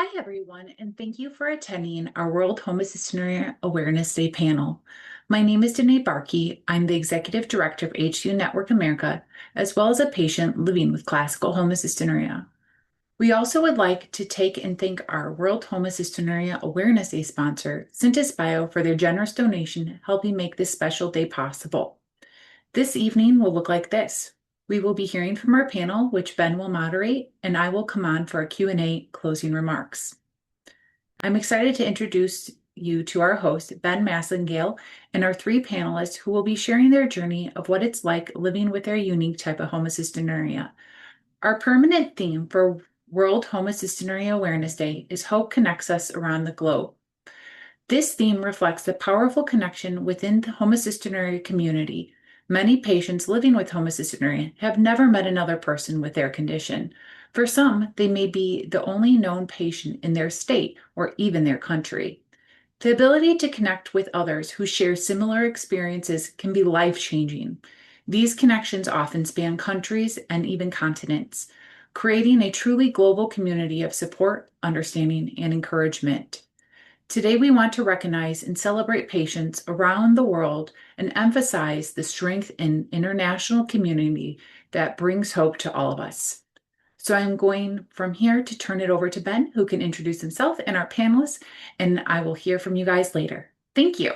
Hi, everyone, and thank you for attending our World Homocystinuria Awareness Day panel. My name is Danae Barkey. I'm the Executive Director of HC&U Network America, as well as a patient living with classical homocystinuria. We also would like to take and thank our World Homocystinuria Awareness Day sponsor, Cintas Bio, for their generous donation helping make this special day possible. This evening will look like this. We will be hearing from our panel, which Ben will moderate, and I will come on for a Q&A closing remarks. I'm excited to introduce you to our host, Ben Massengale, and our three panelists who will be sharing their journey of what it's like living with their unique type of homocystinuria. Our permanent theme for World Homocystinuria Awareness Day is Hope Connects Us Around the Globe. This theme reflects the powerful connection within the homocystinuria community. Many patients living with homocystinuria have never met another person with their condition. For some, they may be the only known patient in their state or even their country. The ability to connect with others who share similar experiences can be life-changing. These connections often span countries and even continents, creating a truly global community of support, understanding, and encouragement. Today, we want to recognize and celebrate patients around the world and emphasize the strength in international community that brings hope to all of us. So I'm going from here to turn it over to Ben, who can introduce himself and our panelists, and I will hear from you guys later. Thank you.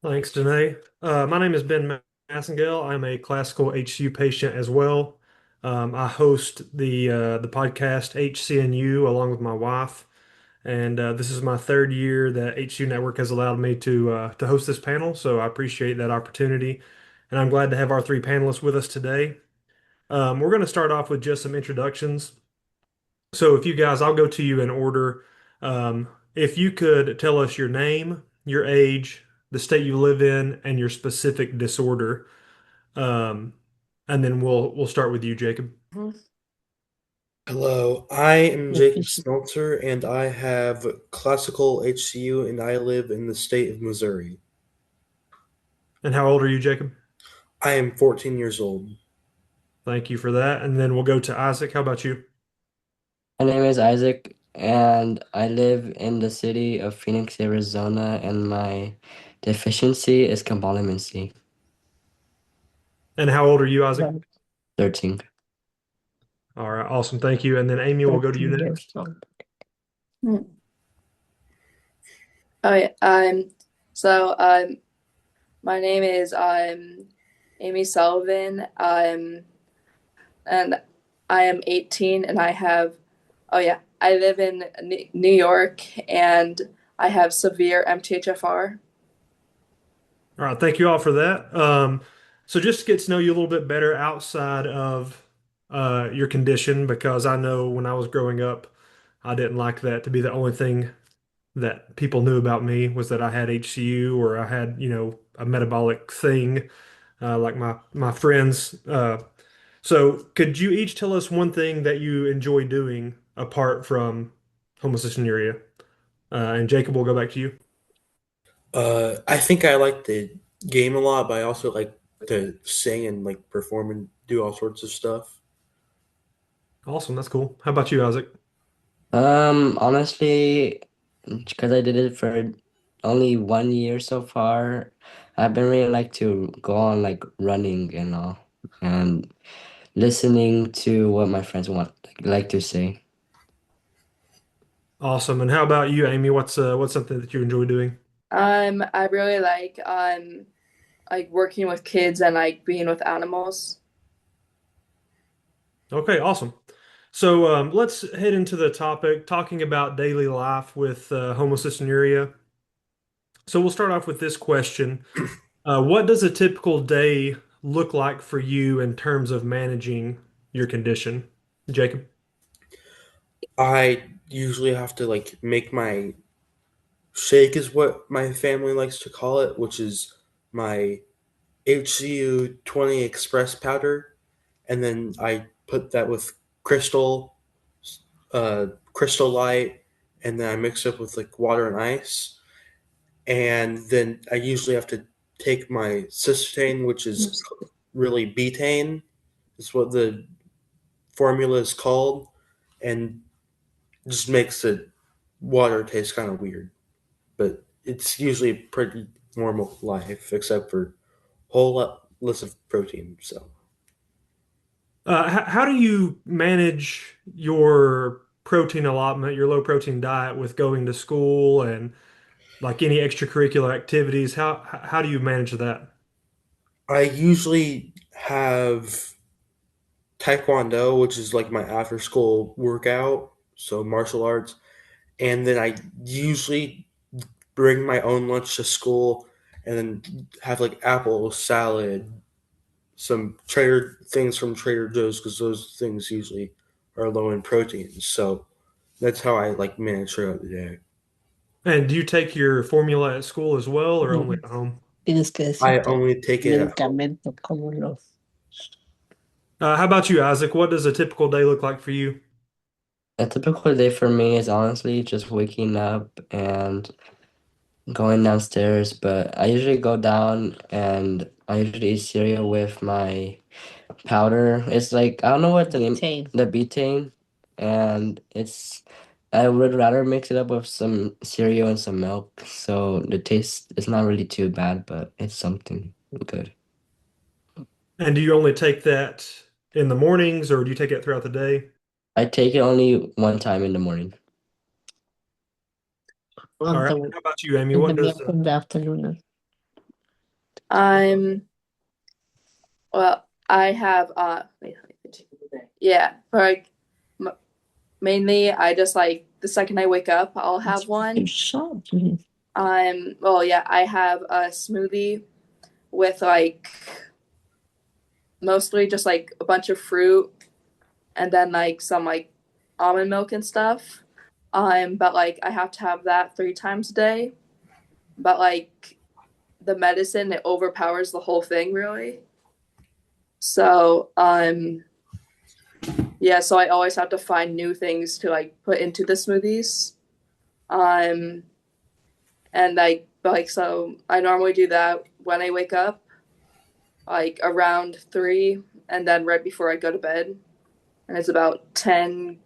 Thanks, Danae. My name is Ben Massengale. I'm a classical HCU patient as well. I host the podcast HC&U along with my wife, and this is my third year that HCU Network has allowed me to host this panel. So I appreciate that opportunity, and I'm glad to have our three panelists with us today. We're going to start off with just some introductions. So if you guys, I'll go to you in order. If you could tell us your name, your age, the state you live in, and your specific disorder, um, and then we'll start with you, Jacob. Hello, I am Jacob Smeltzer and I have classical HCU and I live in the state of Missouri. And how old are you, Jacob? I am 14 years old. Thank you for that. And then we'll go to Isaac. How about you? My name is Isaac, and I live in the city of Phoenix, Arizona, and my deficiency is copolymancy. And how old are you, Isaac? 13. All right, awesome. Thank you. And then Amy, we'll go to you 13 years next. old. Hmm. Okay, my name is Amy Sullivan. And I am 18, and I live in New York, and I have severe MTHFR. All right, thank you all for that. So just to get to know you a little bit better outside of your condition, because I know when I was growing up, I didn't like that to be the only thing that people knew about me was that I had HCU or I had, a metabolic thing like my friends. So could you each tell us one thing that you enjoy doing apart from homocystinuria? And Jacob, we'll go back to you. I think I like the game a lot, but I also like to sing and like perform and do all sorts of stuff. Awesome, that's cool. How about you, Isaac? Honestly, because I did it for only 1 year so far, I've been really like to go on like running and all, and listening to what my friends like to say. Awesome. And how about you, Amy? What's something that you enjoy doing? I really like working with kids and like being with animals. Okay, awesome. So let's head into the topic, talking about daily life with homocystinuria. So we'll start off with this question. What does a typical day look like for you in terms of managing your condition? Jacob? I usually have to like make my shake is what my family likes to call it, which is my HCU 20 express powder, and then I put that with crystal, crystal light, and then I mix it with like water and ice, and then I usually have to take my cysteine, which is really betaine, is what the formula is called, and just makes the water taste kind of weird. But it's usually a pretty normal life, except for a whole lot less of protein. So How do you manage your protein allotment, your low protein diet with going to school and like any extracurricular activities? How do you manage that? I usually have Taekwondo, which is like my after school workout, so martial arts, and then I usually bring my own lunch to school and then have like apple salad, some trader things from Trader Joe's because those things usually are low in protein. So that's how I like manage throughout the day. And do you take your formula at school as well or only at home? Tienes que I decirte only take it at home. medicamento como lo. How about you, Isaac? What does a typical day look like for you? A typical day for me is honestly just waking up and going downstairs, but I usually go down and I usually eat cereal with my powder. It's like I don't know what the name, Betaine. the betaine, and it's I would rather mix it up with some cereal and some milk, so the taste is not really too bad, but it's something good. And do you only take that in the mornings or do you take it throughout the day? I take it only one time in the morning. All On right. the, How about you, Amy? in What the does milk in the afternoon. I'm well. I have yeah. For like mainly, I just like the second I wake up, I'll have one. Shot. Well, yeah. I have a smoothie with like mostly just like a bunch of fruit and then like some like almond milk and stuff. But like I have to have that 3 times a day. But like the medicine, it overpowers the whole thing really. So yeah, so I always have to find new things to like put into the smoothies. And like so I normally do that when I wake up, like around 3, and then right before I go to bed. And it's about 10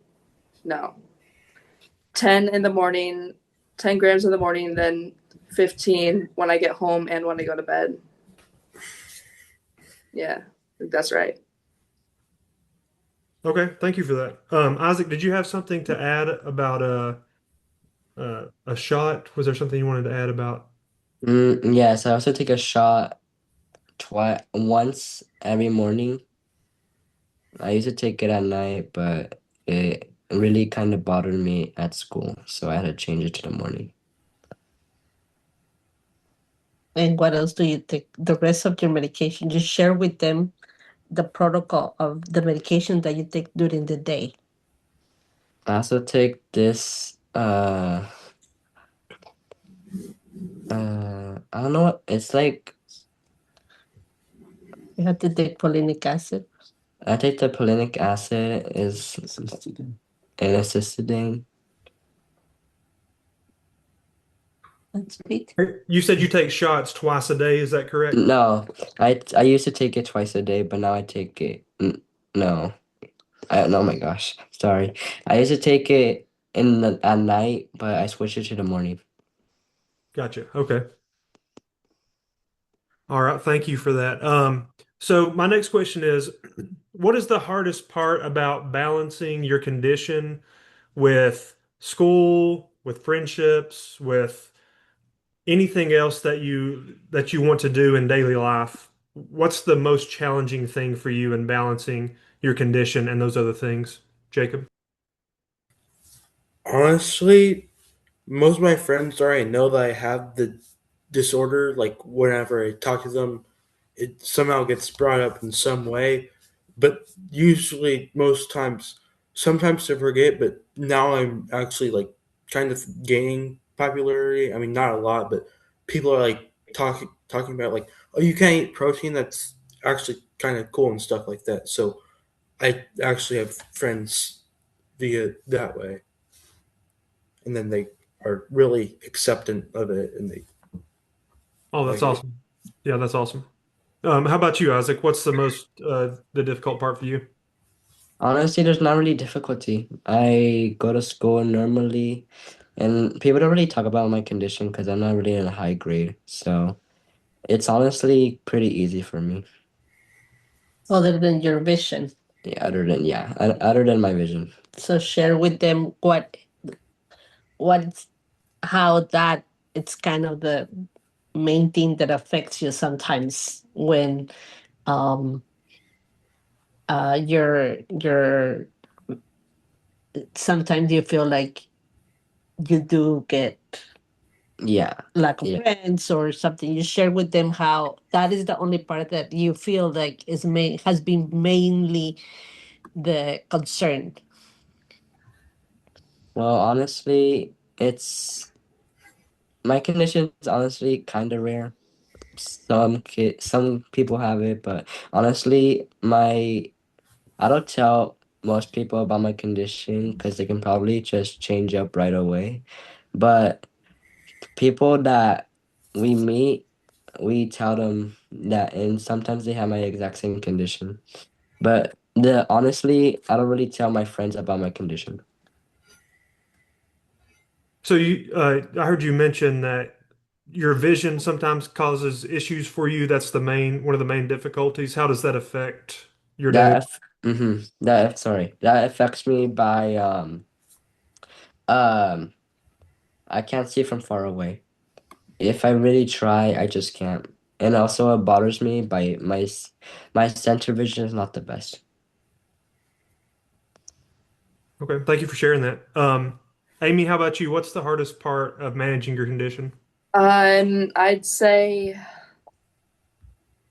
in the morning, 10 grams in the morning, then 15 when I get home and when I go to bed. Yeah, I think that's right. Okay, thank you for that. Isaac, did you have something to add about a shot? Was there something you wanted to add about? Yes, I also take a shot once every morning. I used to take it at night, but it really kind of bothered me at school, so I had to change it to the morning. And what else do you take? The rest of your medication, just share with them the protocol of the medication that you take during the day. I also take this I don't know what it's like. You have to take polinic acid. I take the polinic acid is an acetylene. That's great. You said you take shots twice a day, is that correct? No, I used to take it twice a day, but now I take it. No, oh my gosh, sorry. I used to take it at night, but I switched it to the morning. Gotcha. Okay. All right, thank you for that. So my next question is, what is the hardest part about balancing your condition with school, with friendships, with anything else that you want to do in daily life? What's the most challenging thing for you in balancing your condition and those other things, Jacob? Honestly, most of my friends already know that I have the disorder. Like whenever I talk to them, it somehow gets brought up in some way. But usually, most times, sometimes I forget. But now I'm actually like kind of gaining popularity. I mean, not a lot, but people are like talking about like, oh, you can't eat protein. That's actually kind of cool and stuff like that. So I actually have friends via that way, and then they are really acceptant of it, and they Oh, that's like it. awesome. Yeah, that's awesome. How about you, Isaac? What's the difficult part for you? Honestly, there's not really difficulty. I go to school normally, and people don't really talk about my condition because I'm not really in a high grade. So it's honestly pretty easy for me. Other than your vision? Other than my vision. So share with them what's how that it's kind of the main thing that affects you sometimes when um you're sometimes you feel like you do get Yeah, lack of yeah. friends or something. You share with them how that is the only part that you feel like has been mainly the concern. Well, honestly, it's my condition is honestly kind of rare. Some people have it, but honestly, my I don't tell most people about my condition because they can probably just change up right away. But people that we meet, we tell them that, and sometimes they have my exact same condition. But the honestly, I don't really tell my friends about my condition. So I heard you mention that your vision sometimes causes issues for you. That's one of the main difficulties. How does that affect your daily? That affects me by um I can't see from far away. If I really try, I just can't. And also it bothers me by my center vision is not the best. Okay, thank you for sharing that. Amy, how about you? What's the hardest part of managing your condition? I'd say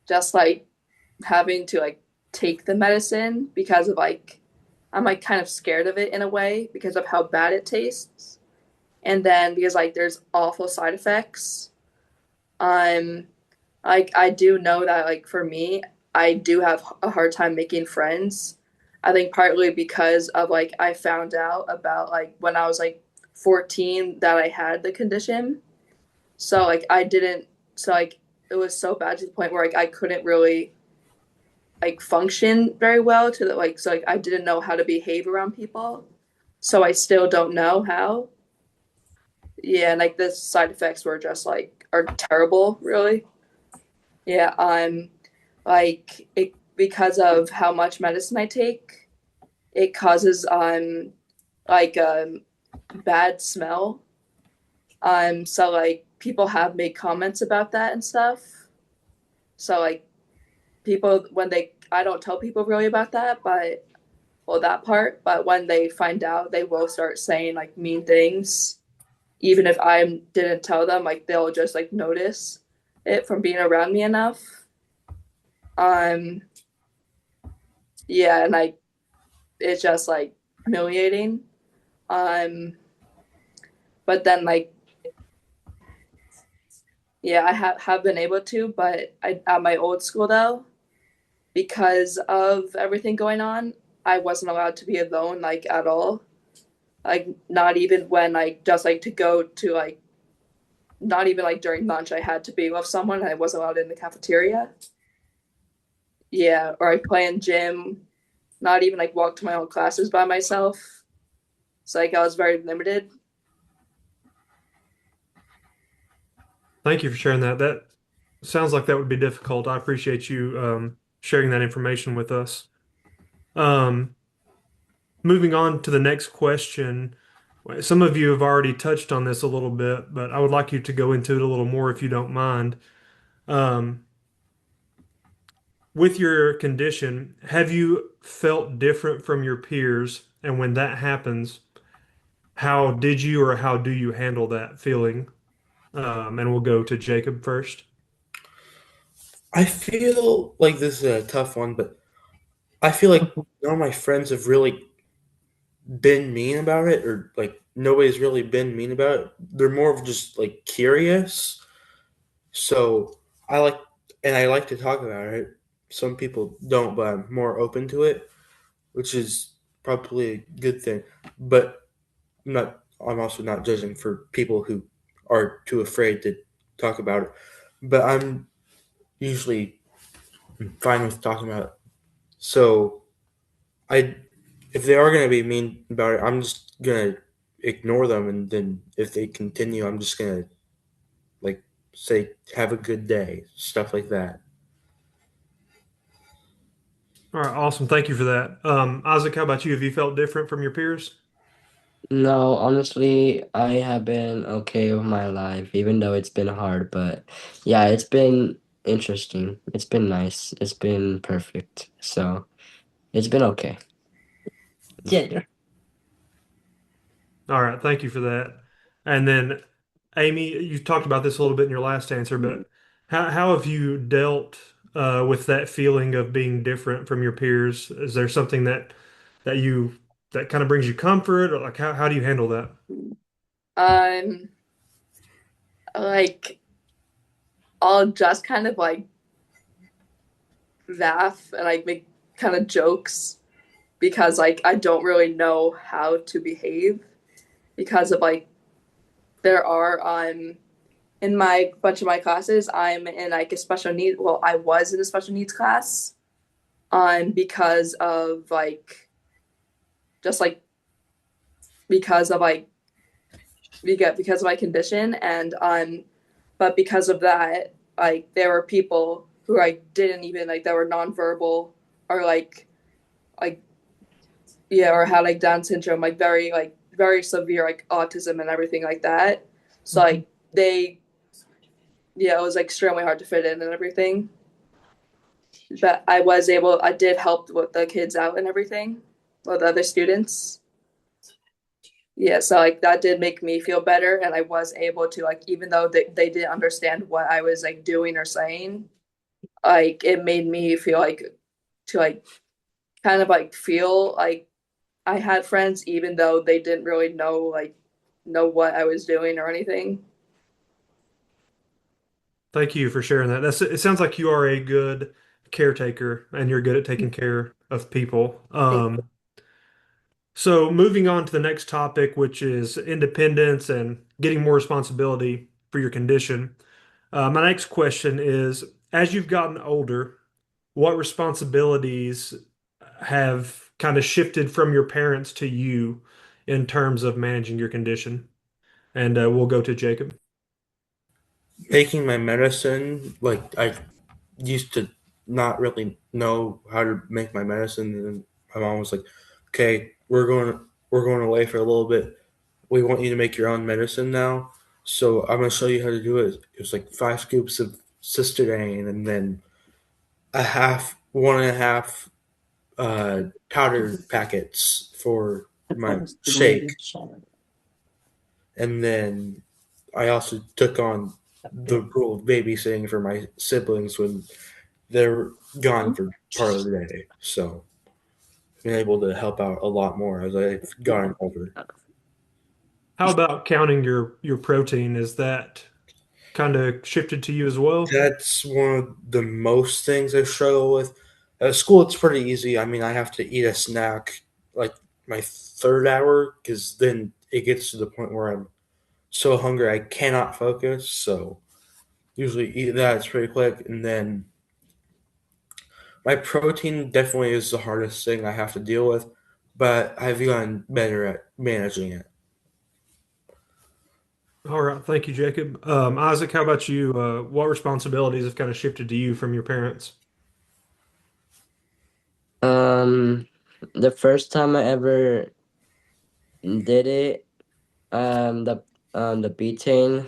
just like having to like take the medicine because of like I'm like kind of scared of it in a way because of how bad it tastes. And then because like there's awful side effects. Um like I do know that like for me, I do have a hard time making friends. I think partly because of like I found out about like when I was like 14 that I had the condition. So like I didn't so like it was so bad to the point where like I couldn't really like function very well to the like so like I didn't know how to behave around people. So I still don't know how. Yeah, and like the side effects were just like are terrible, really. Yeah, like it because of how much medicine I take, it causes like bad smell. So like people have made comments about that and stuff. So like people when they I don't tell people really about that, but well that part, but when they find out they will start saying like mean things. Even if I didn't tell them, like they'll just like notice it from being around me enough. Um yeah, and like it's just like humiliating. Um but then like yeah, I have been able to, but at my old school though, because of everything going on, I wasn't allowed to be alone like at all. Like not even when like just like to go to like not even like during lunch I had to be with someone and I wasn't allowed in the cafeteria. Yeah, or I play in gym, not even like walk to my own classes by myself. So like I was very limited. Thank you for sharing that. That sounds like that would be difficult. I appreciate you sharing that information with us. Um, Moving on to the next question. Some of you have already touched on this a little bit, but I would like you to go into it a little more if you don't mind. Um, with your condition, have you felt different from your peers? And when that happens, how did you or how do you handle that feeling? And we'll go to Jacob first. I feel like this is a tough one, but I feel like none of my friends have really been mean about it, or like nobody's really been mean about it. They're more of just like curious. So I like, and I like to talk about it. Some people don't, but I'm more open to it, which is probably a good thing. But I'm also not judging for people who are too afraid to talk about it. But I'm usually fine with talking about it. So I, if they are gonna be mean about it, I'm just gonna ignore them, and then if they continue, I'm just gonna like say have a good day, stuff like that. All right, awesome. Thank you for that. Isaac, how about you? Have you felt different from your peers? No, honestly, I have been okay with my life, even though it's been hard. But yeah, it's been interesting. It's been nice. It's been perfect. So it's been okay. Gender. All right, thank you for that. And then, Amy, you talked about this a little bit in your last answer, but how have you dealt with that feeling of being different from your peers? Is there something that you that kind of brings you comfort, or like how do you handle that? Um, like I'll just kind of like laugh and like make kind of jokes because like I don't really know how to behave because of like there are in my bunch of my classes I'm in like a special need well I was in a special needs class because of like just like because of like because of my condition and but because of that like there were people who I didn't even like that were nonverbal or like yeah or had like Down syndrome like very severe like autism and everything like that so like they yeah it was like extremely hard to fit in and everything but I did help with the kids out and everything with other students yeah so like that did make me feel better and I was able to like even though they didn't understand what I was like doing or saying like it made me feel like to like kind of like feel like I had friends even though they didn't really know what I was doing or anything. Thank you for sharing that. It sounds like you are a good caretaker and you're good at taking care of people. So moving on to the next topic, which is independence and getting more responsibility for your condition. My next question is, as you've gotten older, what responsibilities have kind of shifted from your parents to you in terms of managing your condition? And we'll go to Jacob. Making my medicine, like I used to not really know how to make my medicine, and my mom was like, "Okay, we're going away for a little bit. We want you to make your own medicine now, so I'm gonna show you how to do it." It was like 5 scoops of cystidane, and then one and a half powder packets for my shake, and then I also took on the role of babysitting for my siblings when they're gone for part of the day. So I've been able to help out a lot more as I've gotten older. How about counting your protein? Is that kind of shifted to you as well? That's one of the most things I struggle with. At school, it's pretty easy. I mean, I have to eat a snack like my third hour because then it gets to the point where I'm so hungry I cannot focus. So usually eat that. It's pretty quick, and then my protein definitely is the hardest thing I have to deal with, but I've gotten better at managing it. All right, thank you, Jacob. Isaac, how about you? What responsibilities have kind of shifted to you from your parents? Um, the first time I ever did it, the betaine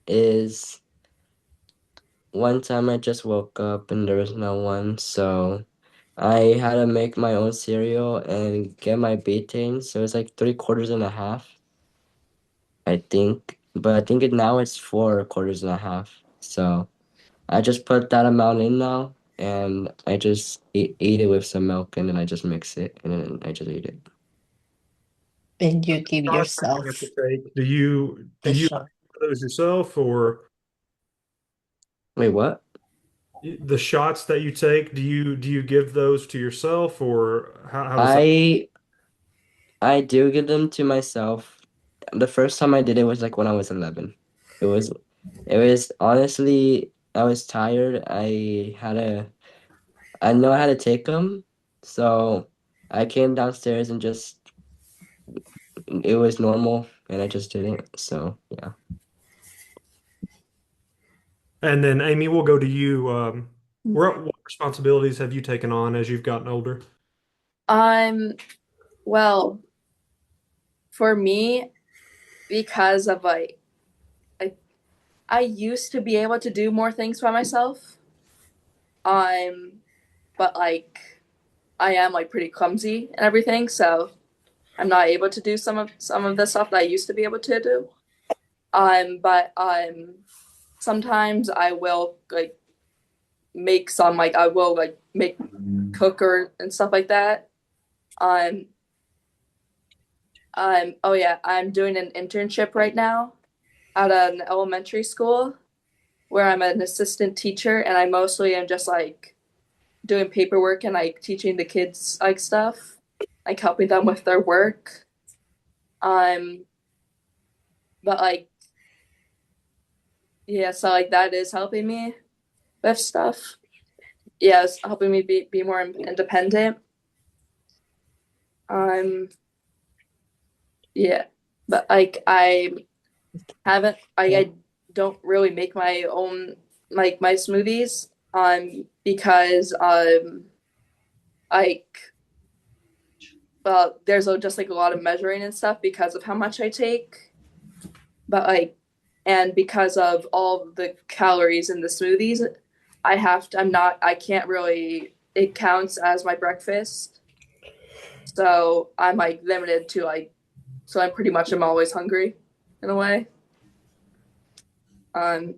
is one time I just woke up and there was no one, so I had to make my own cereal and get my betaine. So it's like 3 quarters and a half, I think. But I think now it's 4 quarters and a half. So I just put that amount in now and I just eat it with some milk and then I just mix it and then I just eat it. And you give Shots that you have yourself to take. Do the you shot. those yourself or Wait, what? the shots that you take? Do you give those to yourself or how does that? I I do give them to myself. The first time I did it was like when I was 11. It was honestly I was tired. I had a I know how to take them, so I came downstairs and just it was normal, and I just did it. So yeah. And then Amy, we'll go to you. What responsibilities have you taken on as you've gotten older? Well, for me, because of I used to be able to do more things by myself. But like I am like pretty clumsy and everything, so I'm not able to do some of the stuff that I used to be able to do. But sometimes I will like make some like I will like make cooker and stuff like that. Um, oh yeah, I'm doing an internship right now at an elementary school where I'm an assistant teacher, and I mostly am just like doing paperwork and like teaching the kids like stuff, like helping them with their work. Um, but like yeah, so like that is helping me with stuff. Yeah, it's helping me be more independent. Um, yeah, but like I don't really make my own like my smoothies because like well there's just like a lot of measuring and stuff because of how much I take, but like and because of all the calories in the smoothies I can't really it counts as my breakfast, so I'm like limited to like so I'm pretty much I'm always hungry in a way. Um,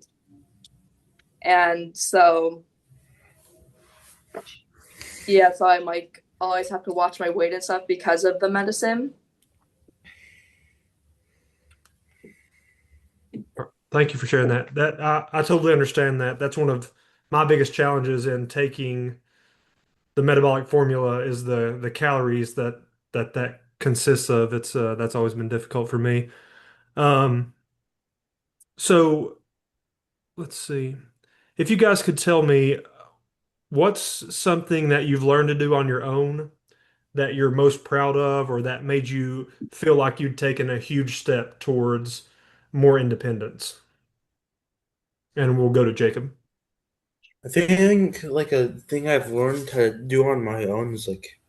and so yeah, so I'm like always have to watch my weight and stuff because of the medicine. Thank you for sharing that. I totally understand that. That's one of my biggest challenges in taking the metabolic formula is the calories that consists of. It's that's always been difficult for me. Um, so let's see. If you guys could tell me what's something that you've learned to do on your own that you're most proud of, or that made you feel like you'd taken a huge step towards more independence? And we'll go to Jacob. I think like a thing I've learned to do on my own is like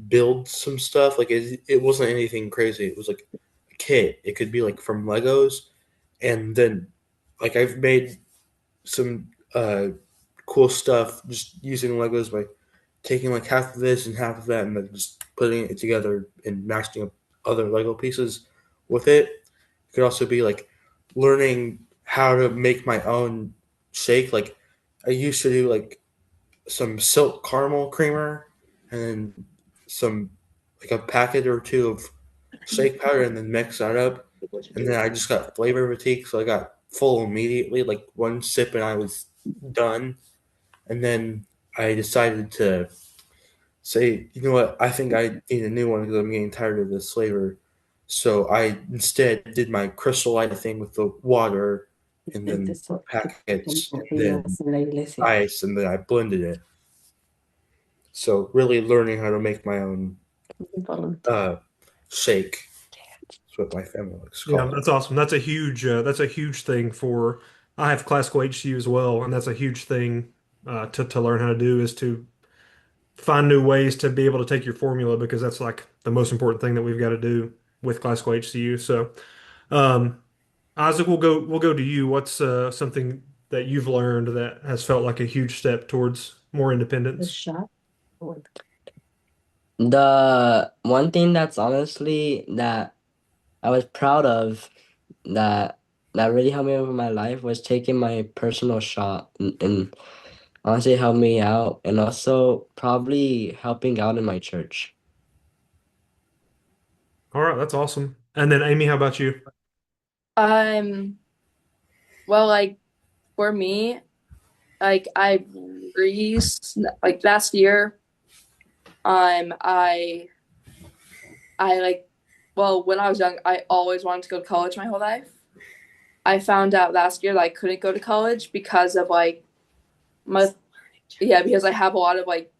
build some stuff. Like it wasn't anything crazy. It was like a kit. It could be like from Legos, and then like I've made some cool stuff just using Legos by taking like half of this and half of that, and then just putting it together and matching up other Lego pieces with it. It could also be like learning how to make my own shake. Like I used to do like some silk caramel creamer and then some like a packet or two of shake powder and then mix that up. And then I just got flavor fatigue, so I got full immediately, like one sip and I was done. And then I decided to say, you know what, I think I need a new one because I'm getting tired of this flavor. So I instead did my crystal light thing with the water and then packets and then ice and then I blended it. So really learning how to make my own shake is what my family likes to Yeah, call it. that's awesome. That's a huge thing for. I have classical HCU as well, and that's a huge thing to learn how to do is to find new ways to be able to take your formula because that's like the most important thing that we've got to do with classical HCU. So, um, Isaac, we'll go to you. What's something that you've learned that has felt like a huge step towards more The independence? shot. The one thing that's honestly that I was proud of that that really helped me over my life was taking my personal shot and honestly helped me out, and also probably helping out in my church. All right, that's awesome. And then Amy, how about you? Um, well, like for me, like I like last year, I like well when I was young, I always wanted to go to college my whole life. I found out last year that I couldn't go to college because of like my yeah because I have a lot of like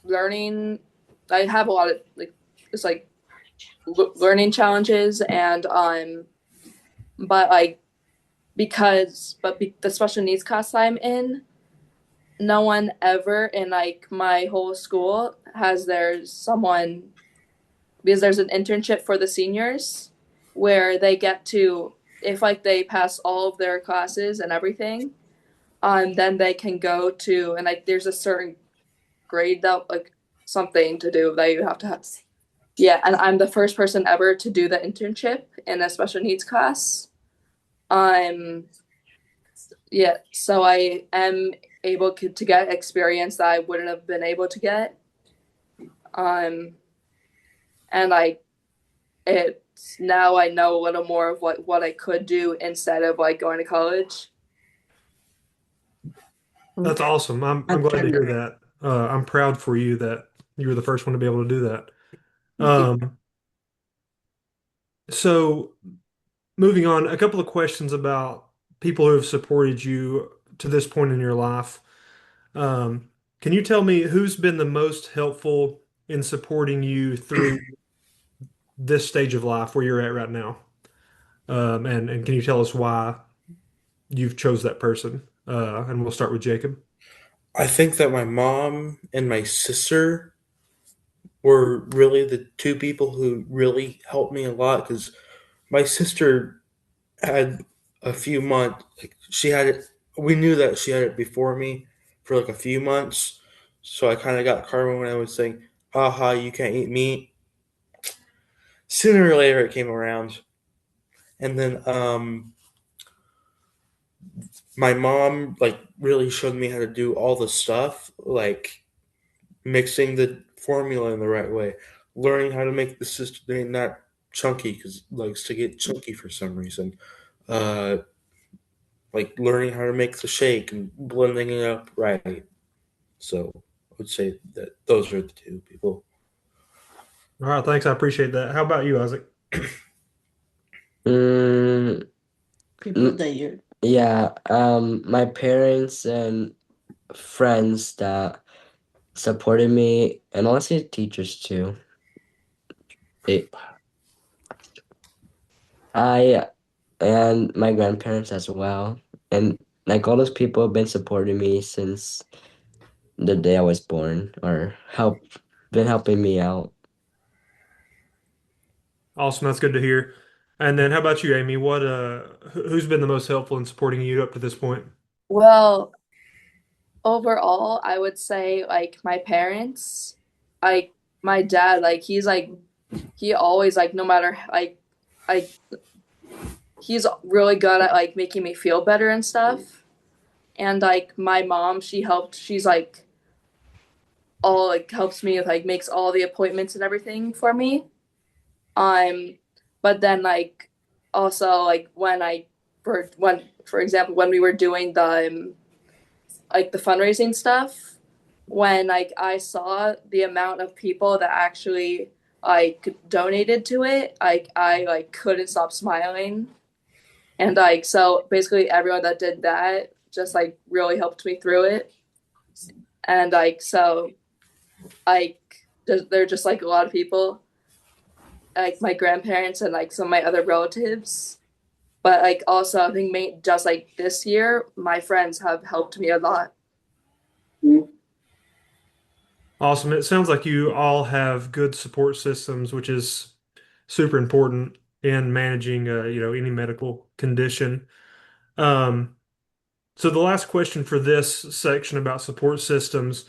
learning. I have a lot of like it's like learning challenges, and but like the special needs class I'm in, no one ever in like my whole school there's someone, because there's an internship for the seniors where they get to, if like they pass all of their classes and everything, then they can go to, and like there's a certain grade that like something to do that you have to have. Yeah, and I'm the first person ever to do the internship in a special needs class. Yeah, so I am able to get experience that I wouldn't have been able to get. And now I know a little more of what I could do instead of like going to college. That's awesome. I'm glad to hear that. I'm proud for you that you were the first one to be able to do that. So moving on, a couple of questions about people who have supported you to this point in your life. Can you tell me who's been the most helpful in supporting you through this stage of life where you're at right now? And can you tell us why you've chose that person? And we'll start with Jacob. I think that my mom and my sister were really the two people who really helped me a lot, because my sister had a few months, like she had it, we knew that she had it before me for like a few months. So I kind of got karma when I was saying, haha, you can't eat meat. Sooner or later it came around. And then my mom like really showed me how to do all the stuff, like mixing the formula in the right way, learning how to make the system not chunky because it likes to get chunky for some reason. Uh, like learning how to make the shake and blending it up right. So I would say that those are the two people. All right, thanks. I appreciate that. How about you, Isaac? Mm, People that you yeah, my parents and friends that supported me, and honestly, teachers too. It, I and my grandparents as well, and like all those people have been supporting me since the day I was born, or been helping me out. Awesome. That's good to hear. And then how about you, Amy? Who's been the most helpful in supporting you up to this point? Well, overall, I would say like my parents, like my dad, like he always like no matter like he's really good at like making me feel better and stuff. And like my mom, she's like all like helps me with like makes all the appointments and everything for me. But then like also like for example when we were doing the like the fundraising stuff, when like I saw the amount of people that actually like donated to it, like I like couldn't stop smiling. And like so basically everyone that did that just like really helped me through it. And like so like they're just like a lot of people, like my grandparents and like some of my other relatives. But like also I think just like this year, my friends have helped me a lot. Awesome. It sounds like you all have good support systems, which is super important in managing, any medical condition. Um, so the last question for this section about support systems,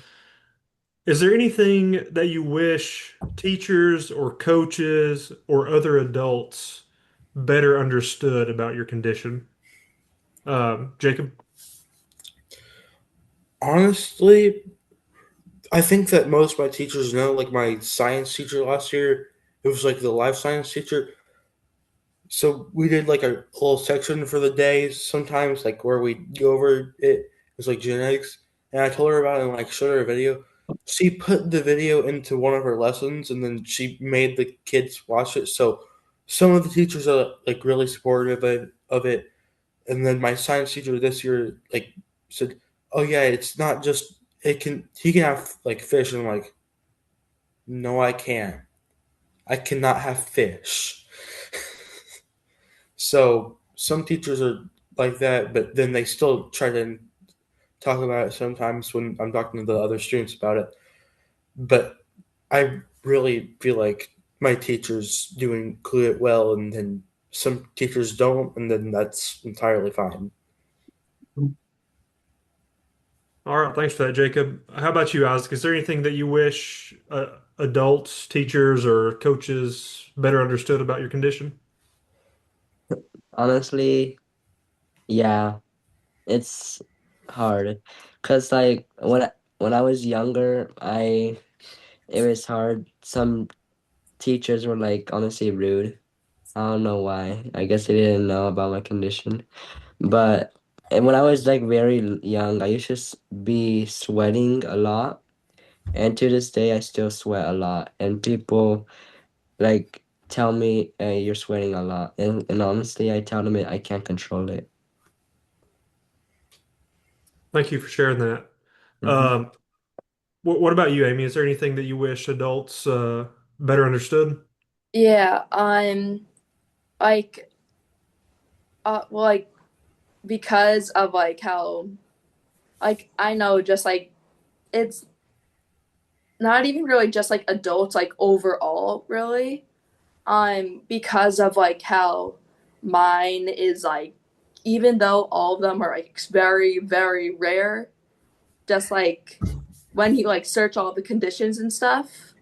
is there anything that you wish teachers or coaches or other adults better understood about your condition? Jacob? Honestly, I think that most of my teachers know. Like my science teacher last year, it was like the life science teacher. So we did like a whole section for the day sometimes, like where we go over it. It was like genetics, and I told her about it and like showed her a video. She put the video into one of her lessons, and then she made the kids watch it. So some of the teachers are like really supportive of it. And then my science teacher this year like said, "Oh yeah, it's not just it can he can have like fish," and I'm like, No, I can't. I cannot have fish. So some teachers are like that, but then they still try to talk about it sometimes when I'm talking to the other students about it. But I really feel like my teachers do include it well, and then some teachers don't, and then that's entirely fine. All right, thanks for that, Jacob. How about you, Isaac? Is there anything that you wish adults, teachers, or coaches better understood about your condition? Honestly, yeah, it's hard. Cause like when I was younger, I it was hard. Some teachers were like honestly rude. I don't know why. I guess they didn't know about my condition. But and when I was like very young, I used to be sweating a lot. And to this day, I still sweat a lot. And people like tell me, hey, you're sweating a lot. And honestly, I tell them I can't control it. Thank you for sharing that. Hmm. What about you, Amy? Is there anything that you wish adults better understood? Yeah, like well, like because of like how like I know just like it's not even really just like adults like overall really because of like how mine is like even though all of them are like very very rare, just like when you like search all the conditions and stuff,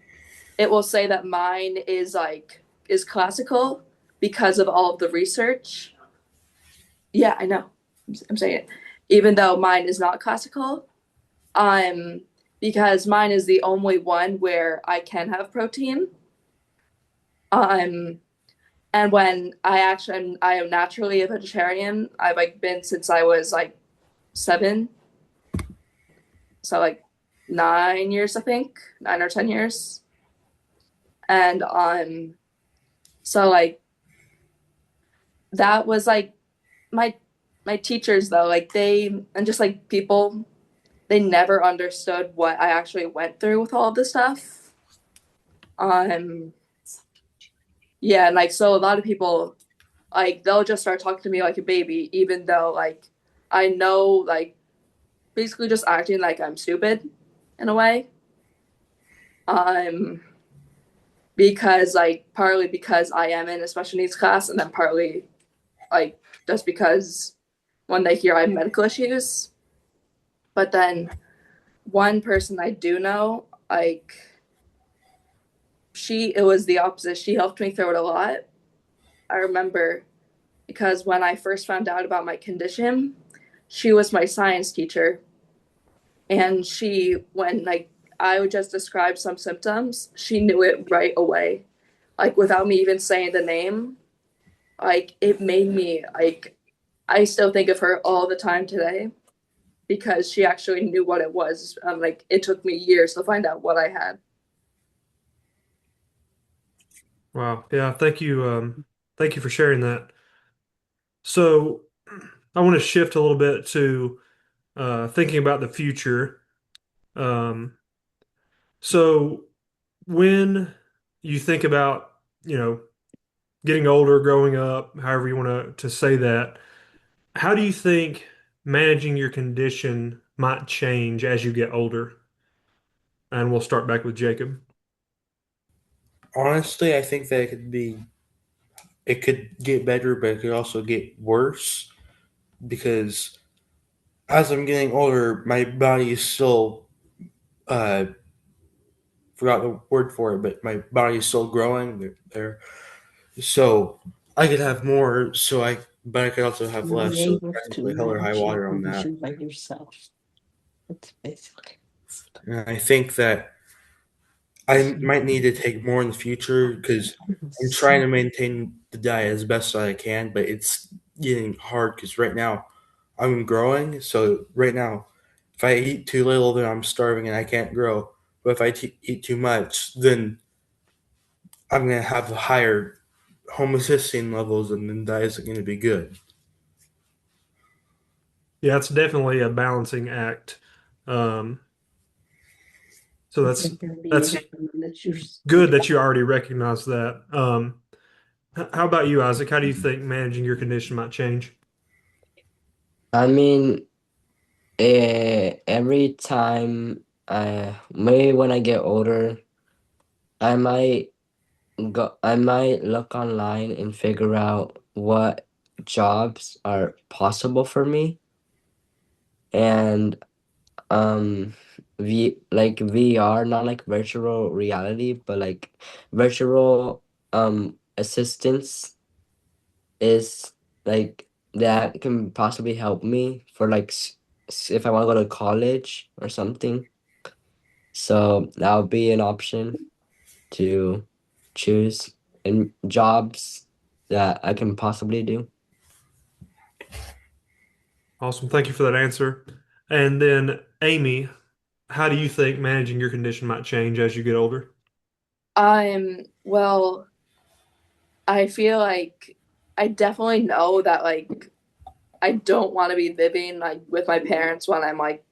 it will say that mine is classical because of all of the research. Yeah, I know. I'm saying it. Even though mine is not classical, um, because mine is the only one where I can have protein. Um, and when I am naturally a vegetarian. I've like been since I was like 7, so like 9 years, I think, 9 or 10 years. And so like that was like my my teachers though, like they and just like people, they never understood what I actually went through with all of this stuff. Um, yeah, and like so a lot of people like they'll just start talking to me like a baby, even though like I know like basically just acting like I'm stupid in a way. Um, because like partly because I am in a special needs class, and then partly like just because when they hear I have medical issues. But then one person I do know, like it was the opposite. She helped me through it a lot. I remember because when I first found out about my condition, she was my science teacher. And when like I would just describe some symptoms, she knew it right away. Like without me even saying the name, like it made me like, I still think of her all the time today because she actually knew what it was. Like it took me years to find out what I had. Wow. Yeah, thank you. Thank you for sharing that. So I want to shift a little bit to thinking about the future. Um, so when you think about, you know, getting older, growing up, however you want to say that, how do you think managing your condition might change as you get older? And we'll start back with Jacob. Honestly, I think that it could get better, but it could also get worse because as I'm getting older, my body is still uh forgot the word for it, but my body is still growing there. So I could have more, but I could also have You'll less. be So able to technically, hell or high manage your water on that. condition by yourself. That's basically. And I think that I might need to take more in the future because I'm trying to maintain the diet as best I can, but it's getting hard because right now I'm growing. So right now, if I eat too little, then I'm starving and I can't grow. But if eat too much, then I'm gonna have higher homocysteine levels, and then that isn't gonna be good. Yeah, it's definitely a balancing act. Um, so that's That you good that you already recognize that. How about you, Isaac? How do you think managing your condition might change? I mean, every time maybe when I get older, I might I might look online and figure out what jobs are possible for me, and um VR, not like virtual reality, but like virtual assistance is like that can possibly help me for like if I want to go to college or something. So that would be an option to choose in jobs that I can possibly do. Awesome. Thank you for that answer. And then, Amy, how do you think managing your condition might change as you get older? Well, I feel like I definitely know that like I don't want to be living like with my parents when I'm like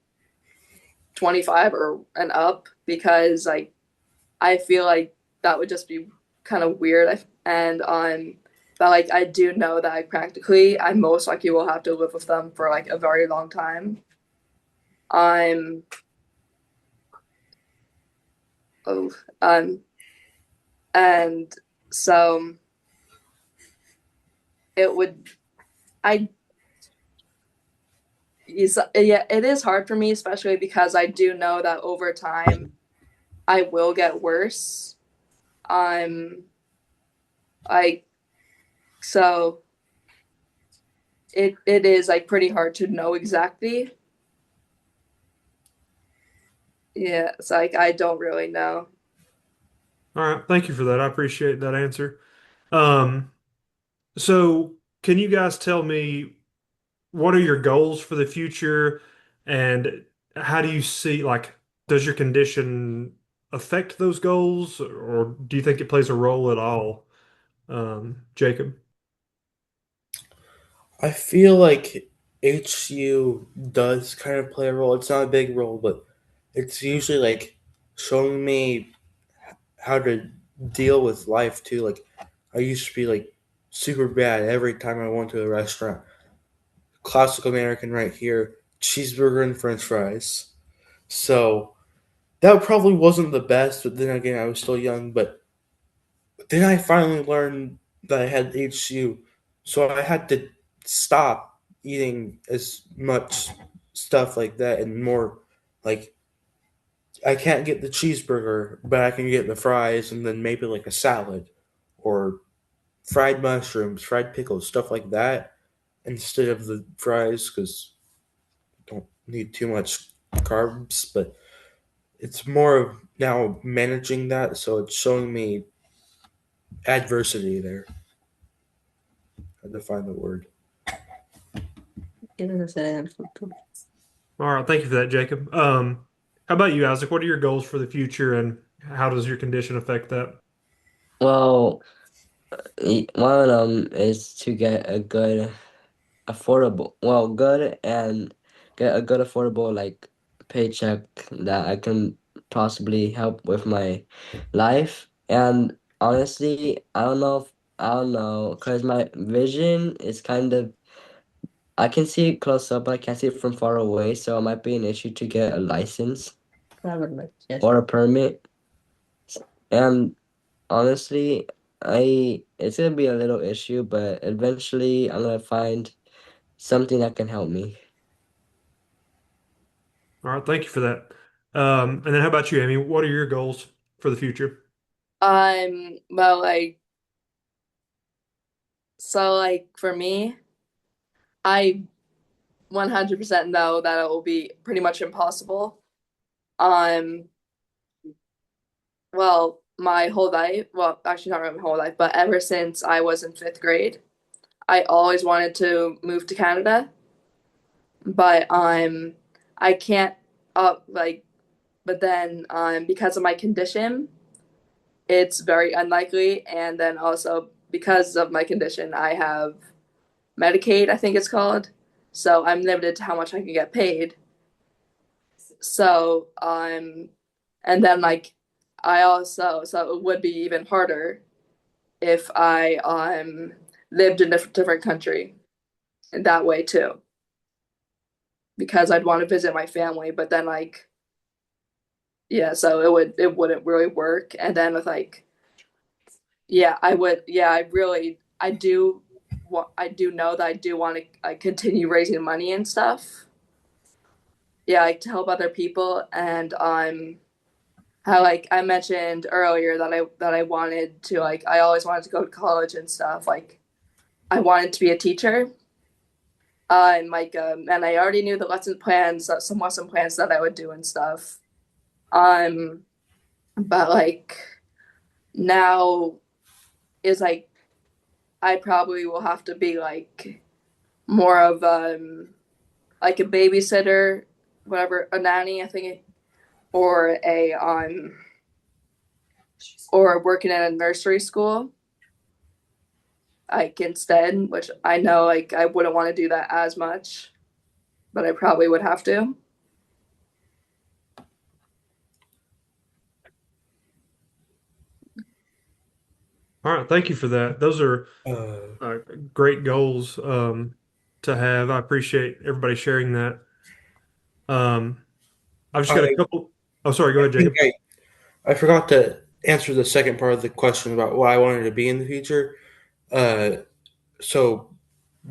25 or and up, because like I feel like that would just be kind of weird. And but like I do know that I most likely will have to live with them for like a very long time. I'm oh and so it would I yeah, it is hard for me, especially because I do know that over time I will get worse. I'm like so it is like pretty hard to know exactly. Yeah, it's like I don't really know. All right. Thank you for that. I appreciate that answer. Um, so can you guys tell me what are your goals for the future and how do you see, like, does your condition affect those goals or do you think it plays a role at all? Jacob. I feel like HU does kind of play a role. It's not a big role, but it's usually like showing me how to deal with life too. Like I used to be like super bad every time I went to a restaurant. Classic American right here, cheeseburger and french fries. So that probably wasn't the best, but then again I was still young, but then I finally learned that I had HU. So I had to stop eating as much stuff like that and more like I can't get the cheeseburger, but I can get the fries and then maybe like a salad or fried mushrooms, fried pickles, stuff like that instead of the fries because don't need too much carbs. But it's more of now managing that, so it's showing me adversity there. I had to find the word. Tienes que hacer el futuro. All right. Thank you for that, Jacob. How about you, Isaac? What are your goals for the future and how does your condition affect that? Well, one of them is to get a good good and get a good affordable like paycheck that I can possibly help with my life. And honestly, I don't know, because my vision is kind of, I can see it close up, but I can't see it from far away, so it might be an issue to get a license Probably, yes. or a permit. And honestly, I it's gonna be a little issue, but eventually I'm gonna find something that can help me. All right. Thank you for that. And then how about you, Amy? What are your goals for the future? Well, like so like for me, I 100% know that it will be pretty much impossible. Um, well, my whole life, well, actually not really my whole life, but ever since I was in fifth grade, I always wanted to move to Canada, but I can't like but then because of my condition, it's very unlikely, and then also because of my condition, I have Medicaid, I think it's called. So I'm limited to how much I can get paid. So and then like I also so it would be even harder if I lived in a different country in that way too, because I'd want to visit my family, but then like yeah, so it wouldn't really work. And then with like yeah, I do know that I do want to continue raising money and stuff. Yeah, like to help other people and how like I mentioned earlier that I wanted to like I always wanted to go to college and stuff. Like I wanted to be a teacher. And I already knew the lesson plans, some lesson plans that I would do and stuff. Um, but like now is like I probably will have to be like more of like a babysitter, whatever, a nanny, I think, or a or working in a nursery school, like instead, which I know like I wouldn't want to do that as much, but I probably would have to. All right, thank you for that. Those are great goals to have. I appreciate everybody sharing that. I've just got a I, couple. Oh, sorry. Go I ahead, think Jacob. I forgot to answer the second part of the question about what I wanted to be in the future. Uh, so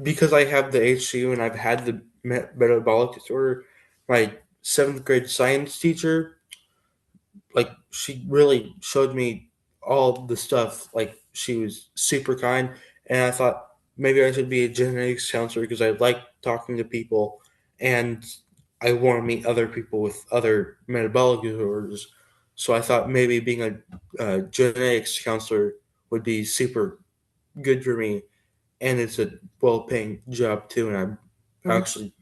because I have the HCU and I've had the metabolic disorder, my seventh grade science teacher, like she really showed me all the stuff. Like she was super kind, and I thought maybe I should be a genetics counselor because I like talking to people, and I want to meet other people with other metabolic disorders. So I thought maybe being a genetics counselor would be super good for me, and it's a well-paying job too, and I'm actually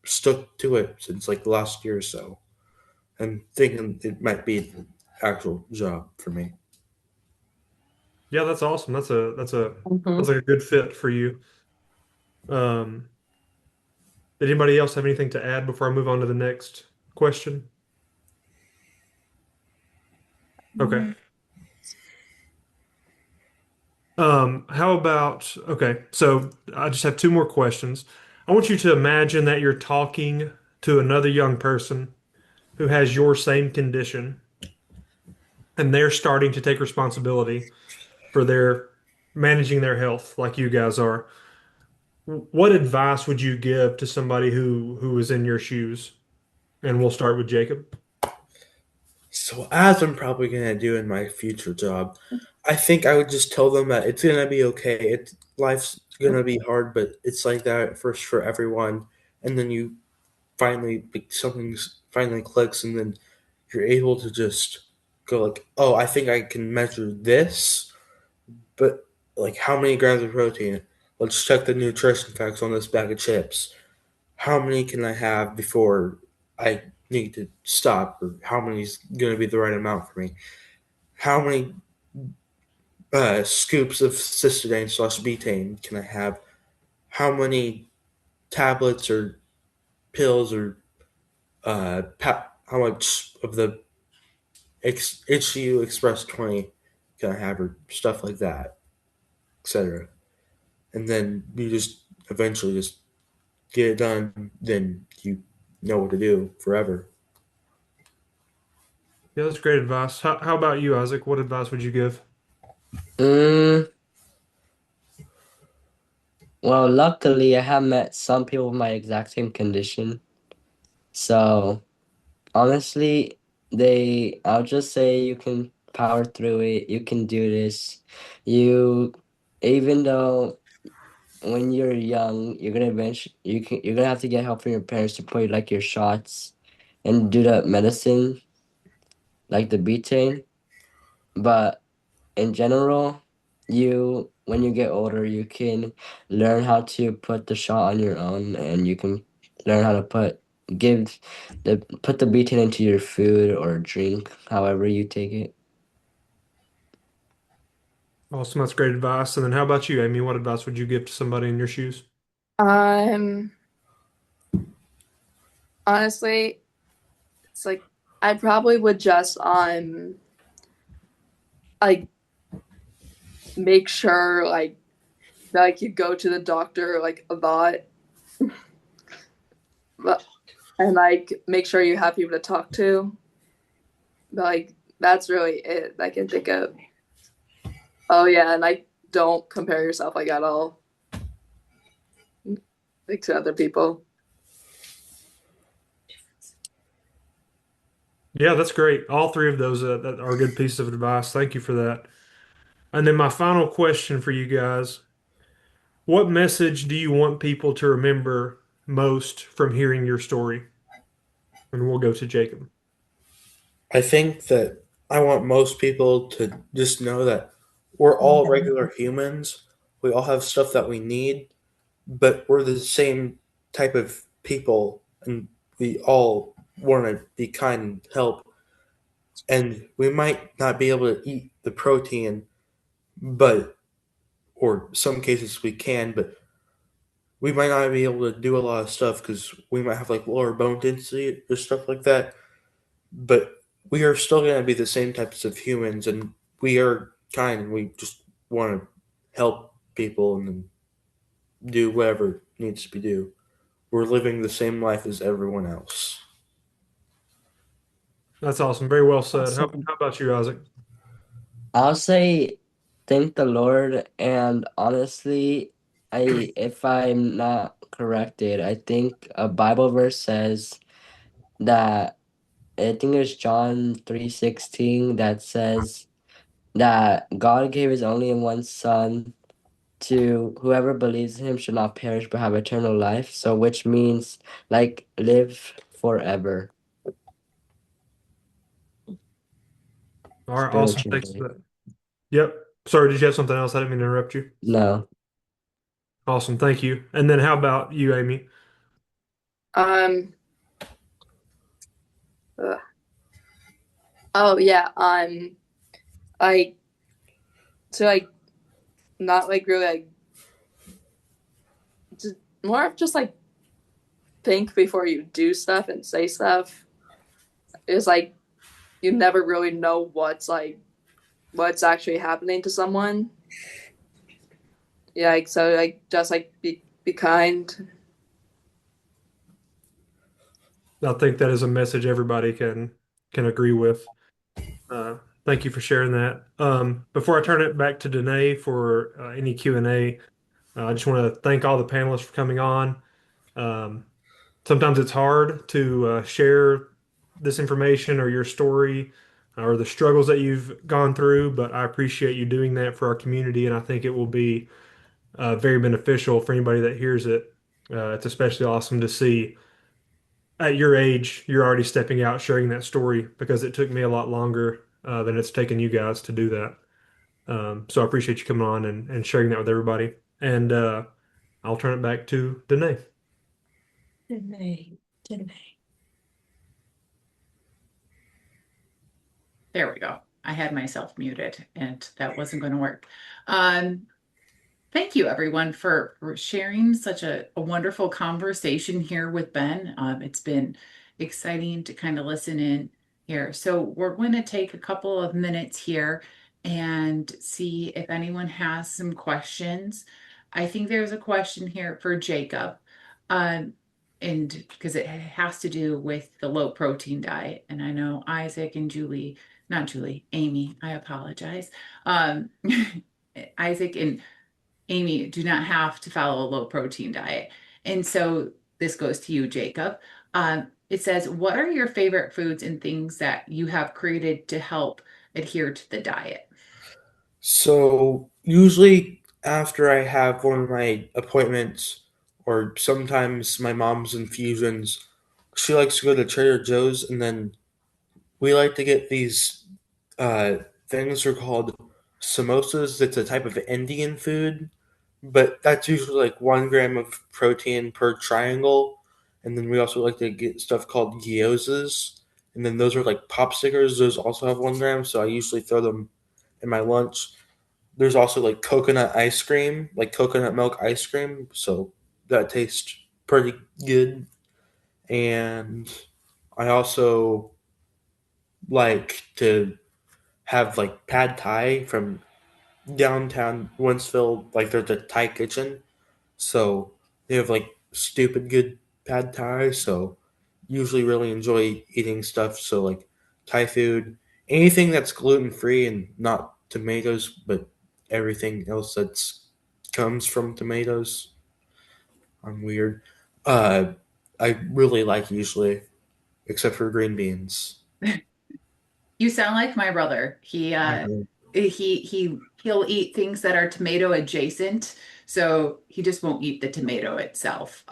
stuck to it since like the last year or so. I'm thinking it might be the actual job for me. Yeah, that's awesome. Mhm. That's like a good fit for you. Um, did anybody else have anything to add before I move on to the next question? Okay. How about, okay, so I just have two more questions. I want you to imagine that you're talking to another young person who has your same condition, and they're starting to take responsibility for their managing their health like you guys are. What advice would you give to somebody who is in your shoes? And we'll start with Jacob. So, as I'm probably going to do in my future job, I think I would just tell them that it's going to be okay. Life's going to be hard, but it's like that at first for everyone. And then you finally, like, something finally clicks, and then you're able to just go, like, oh, I think I can measure this, but like how many grams of protein? Let's check the nutrition facts on this bag of chips. How many can I have before I need to stop, or how many is going to be the right amount for me? How many scoops of cystidane slash betaine can I have? How many tablets or pills or how much of the HCU Express 20 can I have, or stuff like that, etc. And then you just eventually just get it done. Then you know what to do forever. Yeah, that's great advice. How about you, Isaac? What advice would you give? Mm, well, luckily, I have met some people with my exact same condition. So honestly, I'll just say you can power through it. You can do this. You, even though when you're young, you're gonna have to get help from your parents to put like your shots and do the medicine, like the betaine. But in general, when you get older, you can learn how to put the shot on your own, and you can learn how to give put the betaine into your food or drink, however you take it. Awesome, that's great advice. And then how about you, Amy? What advice would you give to somebody in your shoes? Um, Honestly, it's like I probably would just like make sure like that like you go to the doctor like a lot, but and like make sure you have people to talk to. But like that's really it I can think of. Oh yeah, and like don't compare yourself like at all like to other people. Yeah, that's great. All three of those that are good pieces of advice. Thank you for that. And then my final question for you guys: what message do you want people to remember most from hearing your story? And we'll go to Jacob. I think that I want most people to just know that we're all regular humans. We all have stuff that we need, but we're the same type of people, and we all want to be kind and help. And we might not be able to eat the protein, but or some cases we can, but we might not be able to do a lot of stuff because we might have like lower bone density or stuff like that. But we are still going to be the same types of humans, and we are kind, and we just want to help people and do whatever needs to be do. We're living the same life as everyone else. That's awesome. Very well said. Awesome. How about you, Isaac? I'll say thank the Lord, and honestly, if I'm not corrected, I think a Bible verse says that I think it's John 3:16 that says that God gave his only one son to whoever believes in him should not perish but have eternal life. So which means like live forever All right, awesome. Thanks spiritually. for that. Yep. Sorry, did you have something else? I didn't mean to interrupt you. No. Awesome. Thank you. And then how about you, Amy? Um. ugh. Oh yeah. Like to like not like really like just more of just like think before you do stuff and say stuff. It's like you never really know what's actually happening to someone. Yeah, like so like just like be kind. I think that is a message everybody can agree with. Thank you for sharing that. Before I turn it back to Danae for any Q&A, I just want to thank all the panelists for coming on. Um, Sometimes it's hard to share this information or your story or the struggles that you've gone through, but I appreciate you doing that for our community, and I think it will be very beneficial for anybody that hears it. It's especially awesome to see at your age, you're already stepping out, sharing that story because it took me a lot longer than it's taken you guys to do that. So I appreciate you coming on and sharing that with everybody. And I'll turn it back to Danae. Danae. There we go. I had myself muted and that wasn't going to work. Um, Thank you, everyone, for sharing such a wonderful conversation here with Ben. It's been exciting to kind of listen in here. So we're going to take a couple of minutes here and see if anyone has some questions. I think there's a question here for Jacob, um, and because it has to do with the low protein diet. And I know Isaac and Julie, not Julie, Amy, I apologize. Um, Isaac and Amy do not have to follow a low protein diet. And so this goes to you, Jacob. It says, what are your favorite foods and things that you have created to help adhere to the diet? So usually after I have one of my appointments, or sometimes my mom's infusions, she likes to go to Trader Joe's, and then we like to get these uh, things are called samosas. It's a type of Indian food, but that's usually like 1 gram of protein per triangle. And then we also like to get stuff called gyozas, and then those are like pop stickers. Those also have 1 gram, so I usually throw them in my lunch. There's also like coconut ice cream, like coconut milk ice cream, so that tastes pretty good. And I also like to have like pad thai from downtown Winsville. Like there's a Thai kitchen, so they have like stupid good pad thai. So usually really enjoy eating stuff. So like Thai food, anything that's gluten free and not tomatoes, but everything else that's comes from tomatoes. I'm weird. Uh, I really like usually, except for green beans. You sound like my brother. He'll eat things that are tomato adjacent, so he just won't eat the tomato itself.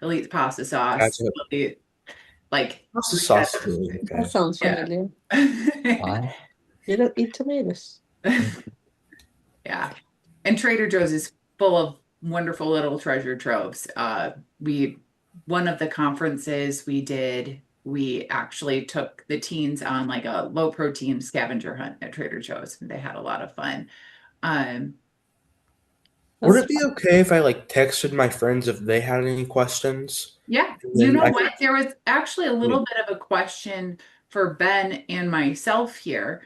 He'll eat the pasta sauce. Gotcha. He'll eat like Pasta sauce is really That okay. sounds yeah. familiar. Why? You don't eat tomatoes. Yeah. And Trader Joe's is full of wonderful little treasure troves. We One of the conferences we did, we actually took the teens on like a low protein scavenger hunt at Trader Joe's. They had a lot of fun. Um, Would That's it be okay if I like texted my friends if they had any questions? yeah, And you then know I what? There was actually a yeah, little bit of a question for Ben and myself here.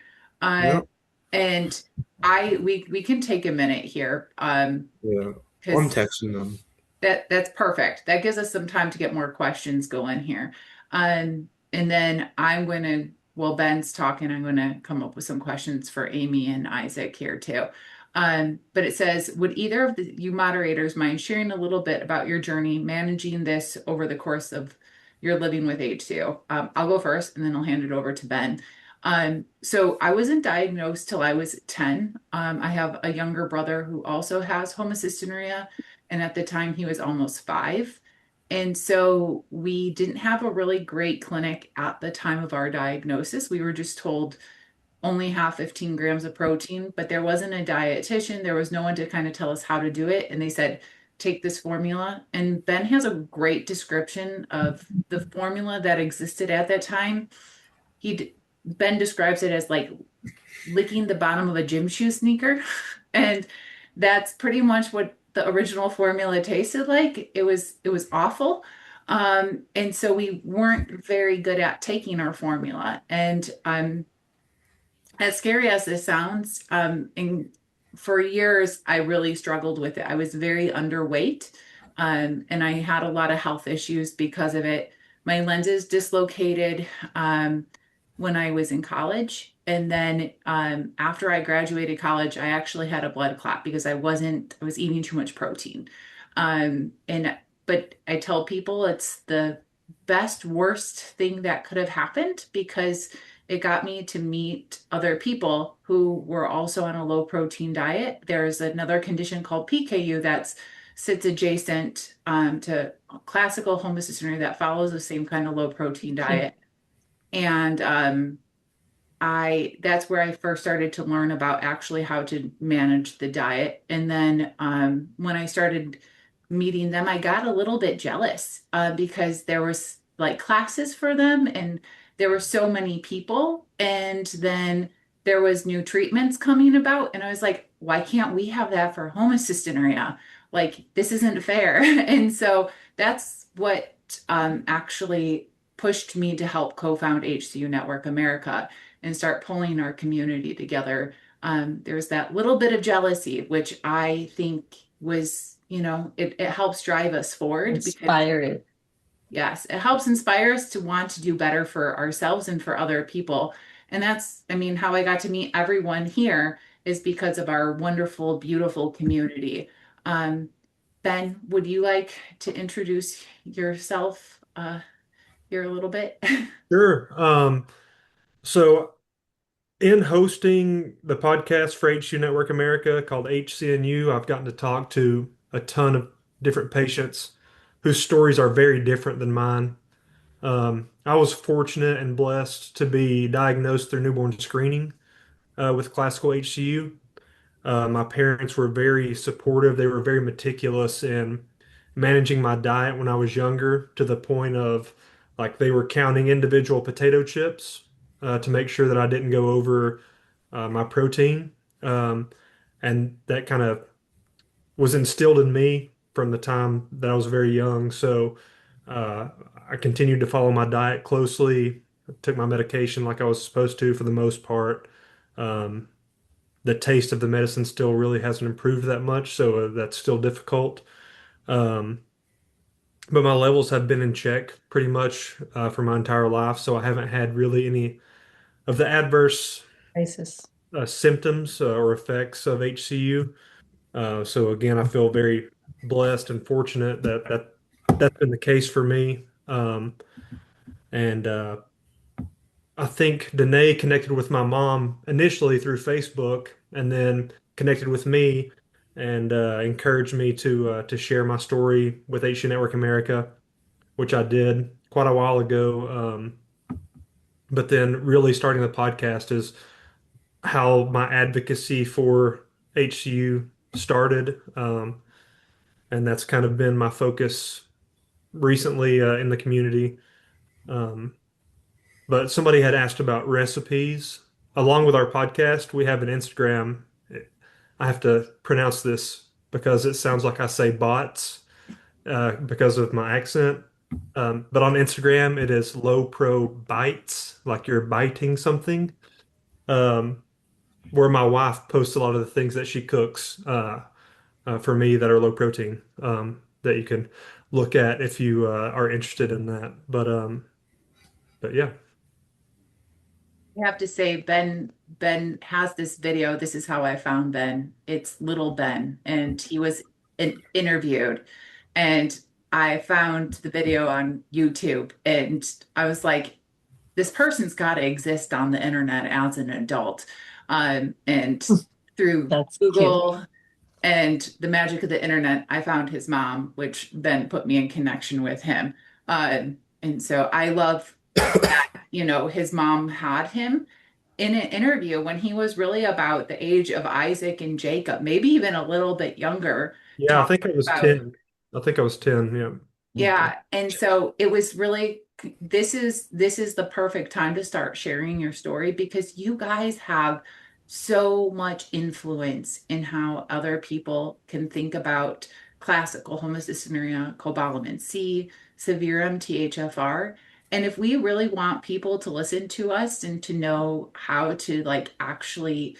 yeah, Uh, and we can take a minute here. yeah. I'm Because texting them. that's perfect. That gives us some time to get more questions going here. And then I'm going to, while Ben's talking, I'm going to come up with some questions for Amy and Isaac here too. But it says, would either of you moderators mind sharing a little bit about your journey managing this over the course of your living with H2? I'll go first and then I'll hand it over to Ben. So I wasn't diagnosed till I was 10. I have a younger brother who also has homocystinuria, and at the time he was almost 5. And so we didn't have a really great clinic at the time of our diagnosis. We were just told only have 15 grams of protein, but there wasn't a dietitian. There was no one to kind of tell us how to do it. And they said, take this formula. And Ben has a great description of the formula that existed at that time. Ben describes it as like licking the bottom of a gym shoe sneaker. And that's pretty much what the original formula tasted like. It was awful. And so we weren't very good at taking our formula. And as scary as this sounds, and for years I really struggled with it. I was very underweight, and I had a lot of health issues because of it. My lenses dislocated when I was in college, and then after I graduated college, I actually had a blood clot because I was eating too much protein. And but I tell people it's the best worst thing that could have happened because it got me to meet other people who were also on a low protein diet. There's another condition called PKU that sits adjacent to classical homocystinuria that follows the same kind of low protein diet. And I that's where I first started to learn about actually how to manage the diet. And then when I started meeting them, I got a little bit jealous because there was like classes for them and there were so many people. And then there was new treatments coming about. And I was like, why can't we have that for homocystinuria? Like, this isn't fair. And so that's what actually pushed me to help co-found HCU Network America and start pulling our community together. There's that little bit of jealousy, which I think was, it helps drive us forward because, inspiring. yes, it helps inspire us to want to do better for ourselves and for other people. And that's, I mean, how I got to meet everyone here is because of our wonderful, beautiful community. Um, Ben, would you like to introduce yourself here a little bit? Sure. So in hosting the podcast for HCU Network America called HC&U, I've gotten to talk to a ton of different patients whose stories are very different than mine. I was fortunate and blessed to be diagnosed through newborn screening with classical HCU. My parents were very supportive. They were very meticulous in managing my diet when I was younger, to the point of like they were counting individual potato chips to make sure that I didn't go over my protein. Um, and that kind of was instilled in me from the time that I was very young. So uh, I continued to follow my diet closely, took my medication like I was supposed to for the most part. Um, the taste of the medicine still really hasn't improved that much, so that's still difficult. Um, but my levels have been in check pretty much for my entire life, so I haven't had really any of the adverse Crisis. symptoms or effects of HCU. So again, I feel very blessed and fortunate that's been the case for me. And I think Danae connected with my mom initially through Facebook, and then connected with me and encouraged me to share my story with HC Network America, which I did quite a while ago. But then really starting the podcast is how my advocacy for HCU started. And that's kind of been my focus recently in the community. Um, but somebody had asked about recipes. Along with our podcast, we have an Instagram. I have to pronounce this because it sounds like I say bots because of my accent. But on Instagram, it is low pro bites, like you're biting something. Um, where my wife posts a lot of the things that she cooks for me that are low protein that you can look at if you are interested in that. But yeah. I have to say, Ben has this video. This is how I found Ben. It's little Ben, and he was interviewed, and I found the video on YouTube, and I was like, this person's got to exist on the internet as an adult. And through That's cute. Google and the magic of the internet, I found his mom, which then put me in connection with him. And so I love that, his mom had him in an interview when he was really about the age of Isaac and Jacob, maybe even a little bit younger, Yeah, I talking think I was about 10. I think I was 10. Yeah. yeah, and so it was really this is the perfect time to start sharing your story because you guys have so much influence in how other people can think about classical homocystinuria, cobalamin C, severe MTHFR. And if we really want people to listen to us and to know how to like actually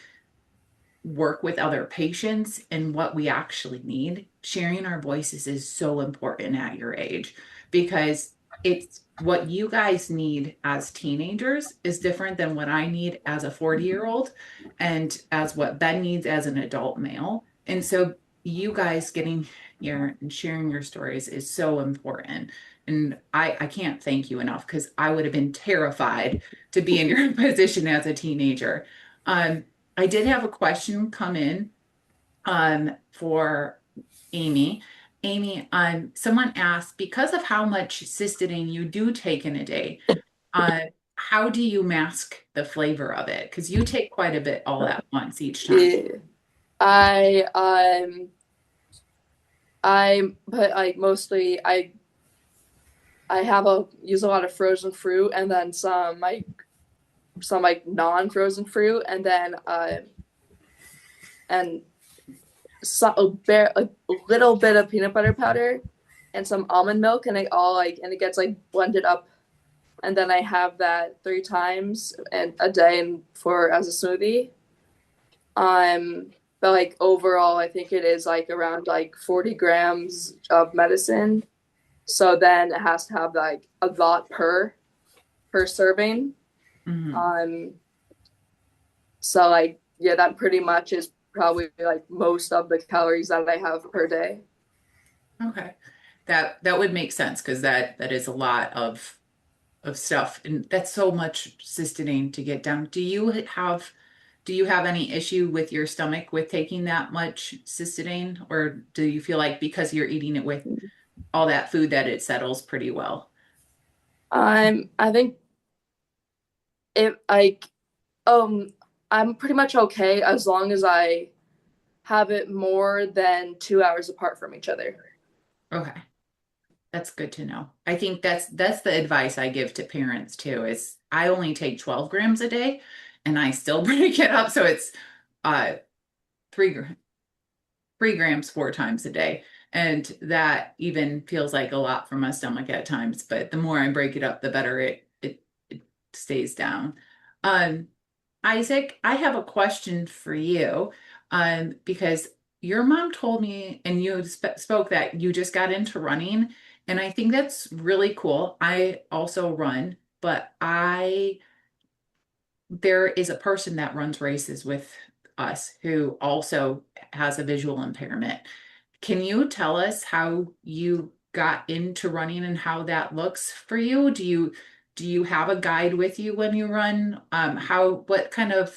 work with other patients and what we actually need, sharing our voices is so important at your age because it's what you guys need as teenagers is different than what I need as a 40-year-old and as what Ben needs as an adult male. And so you guys getting here and sharing your stories is so important. And I can't thank you enough because I would have been terrified to be in your position as a teenager. Um, I did have a question come in for Amy. Amy, someone asked, because of how much cysteine you do take in a day, uh, how do you mask the flavor of it? Because you take quite a bit all at once each time. Yeah. I but like mostly I use a lot of frozen fruit and then some non-frozen fruit and then and a little bit of peanut butter powder and some almond milk and it gets like blended up and then I have that 3 times a day and for as a smoothie. But like overall I think it is like around like 40 grams of medicine. So then it has to have like a lot per serving. Mhm. So like yeah, that pretty much is probably like most of the calories that I have per day. Okay. That would make sense because that is a lot of stuff and that's so much cysteine to get down. Do you have any issue with your stomach with taking that much cysteine or do you feel like because you're eating it with all that food that it settles pretty well? I think it like I'm pretty much okay as long as I have it more than 2 hours apart from each other. Okay. That's good to know. I think that's the advice I give to parents too, is I only take 12 grams a day and I still break it up. So it's uh 3 grams 4 times a day. And that even feels like a lot for my stomach at times, but the more I break it up, the better it stays down. Um, Isaac, I have a question for you, because your mom told me, and you spoke that you just got into running, and I think that's really cool. I also run, but there is a person that runs races with us who also has a visual impairment. Can you tell us how you got into running and how that looks for you? Do you have a guide with you when you run? What kind of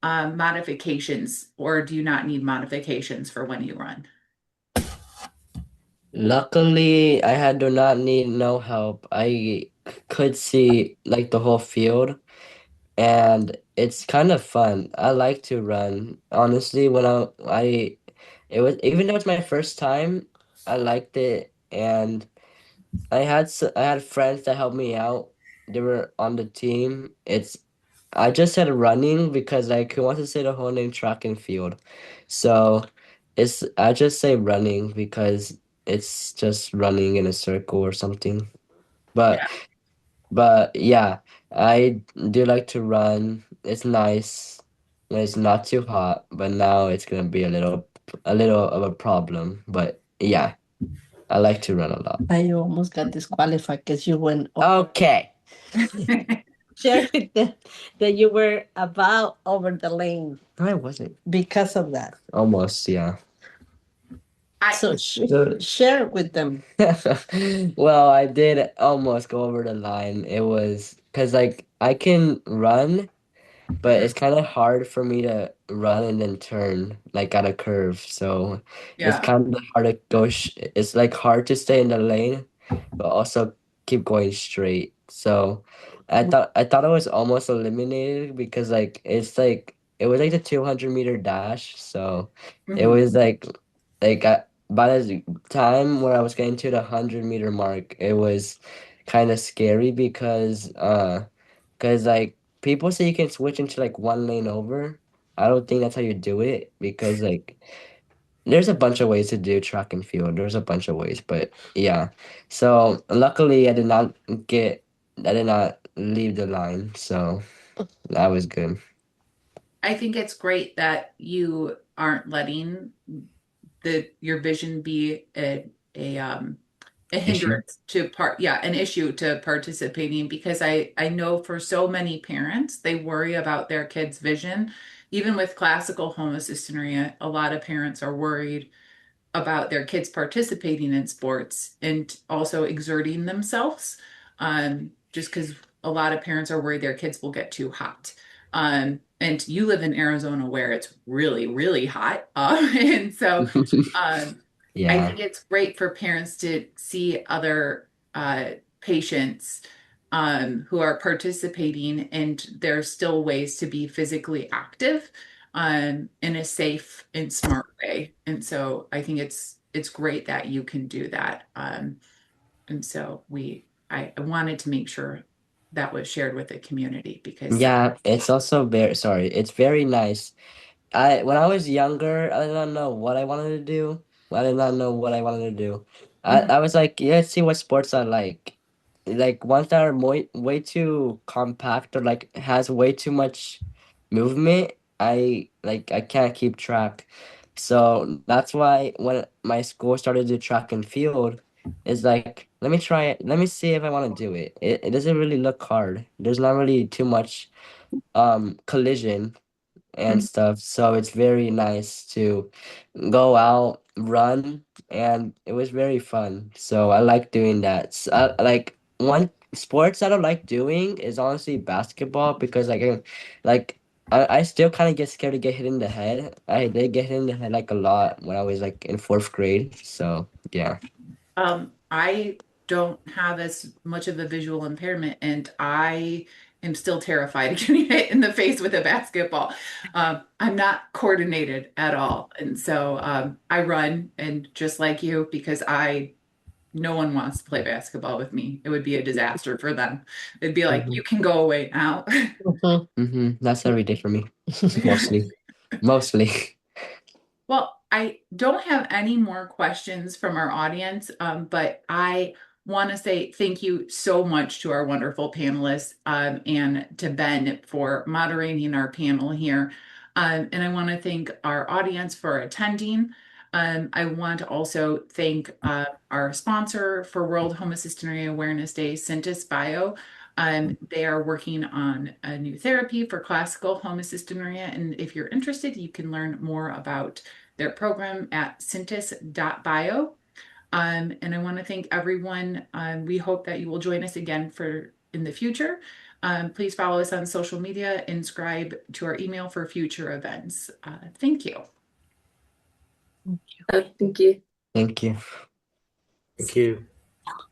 modifications, or do you not need modifications for when you run? Luckily, do not need no help. I could see like the whole field, and it's kind of fun. I like to run. Honestly, when it was even though it's my first time, I liked it, and I had friends that helped me out. They were on the team. I just said running because like who wants to say the whole name track and field? So I just say running because it's just running in a circle or something. But Yeah, but yeah, I do like to run. It's nice when it's not too hot, but now it's gonna be a little of a problem. But yeah, I like to run a lot. I almost got disqualified because you went over. Okay. Share with them that you were about over the lane No, I wasn't. because of that. Almost, yeah. So So- share with them. Well, I did almost go over the line. It was because like I can run, but it's kind of hard for me to run and then turn like at a curve. So it's yeah. kind of hard to go. It's like hard to stay in the lane, but also keep going straight. So I thought it was almost eliminated because it was like the 200-meter dash. So it Mhm. was by the time where I was getting to the 100-meter mark, it was kind of scary because like people say you can switch into like one lane over. I don't think that's how you do it because like there's a bunch of ways to do track and field. There's a bunch of ways, but yeah. So luckily I did not leave the line, so that was good. I think it's great that you aren't letting your vision be a Issue. hindrance to an issue to participating, because I know for so many parents they worry about their kids' vision. Even with classical homocystinuria, a lot of parents are worried about their kids participating in sports and also exerting themselves, just because a lot of parents are worried their kids will get too hot. And you live in Arizona where it's really, really hot. And so I Yeah. think it's great for parents to see other patients who are participating, and there's still ways to be physically active in a safe and smart way. And so I think it's great that you can do that. And so I wanted to make sure that was shared with the community because Yeah, it's also it's very nice. When I was younger, I did not know what I wanted to do. I did not know what I wanted to do. Mhm. I was like, yeah, let's see what sports I like. Like ones that are way too compact or like has way too much movement. I can't keep track. So that's why when my school started to track and field, it's like, let me try it. Let me see if I want to do it. It doesn't really look hard. There's not really too much collision and Mhm. stuff. So it's very nice to go out, run, and it was very fun. So I like doing that. Like one sports I don't like doing is honestly basketball because I still kind of get scared to get hit in the head. I did get hit in the head like a lot when I was like in fourth grade. So yeah. I don't have as much of a visual impairment, and I am still terrified of getting hit in the face with a basketball. I'm not coordinated at all, and so I run, and just like you, because no one wants to play basketball with me. It would be a disaster for them. It'd be like, Hmm. you can go away now. That's every day for me, mostly. Mostly. Well, I don't have any more questions from our audience, but I want to say thank you so much to our wonderful panelists and to Ben for moderating our panel here. And I want to thank our audience for attending. I want to also thank our sponsor for World Homocystinuria Awareness Day, Syntys Bio. They are working on a new therapy for classical homocystinuria. And if you're interested, you can learn more about their program at syntys.bio. And I want to thank everyone. We hope that you will join us again in the future. Please follow us on social media and subscribe to our email for future events. Thank you. Thank you. Thank you. Thank you.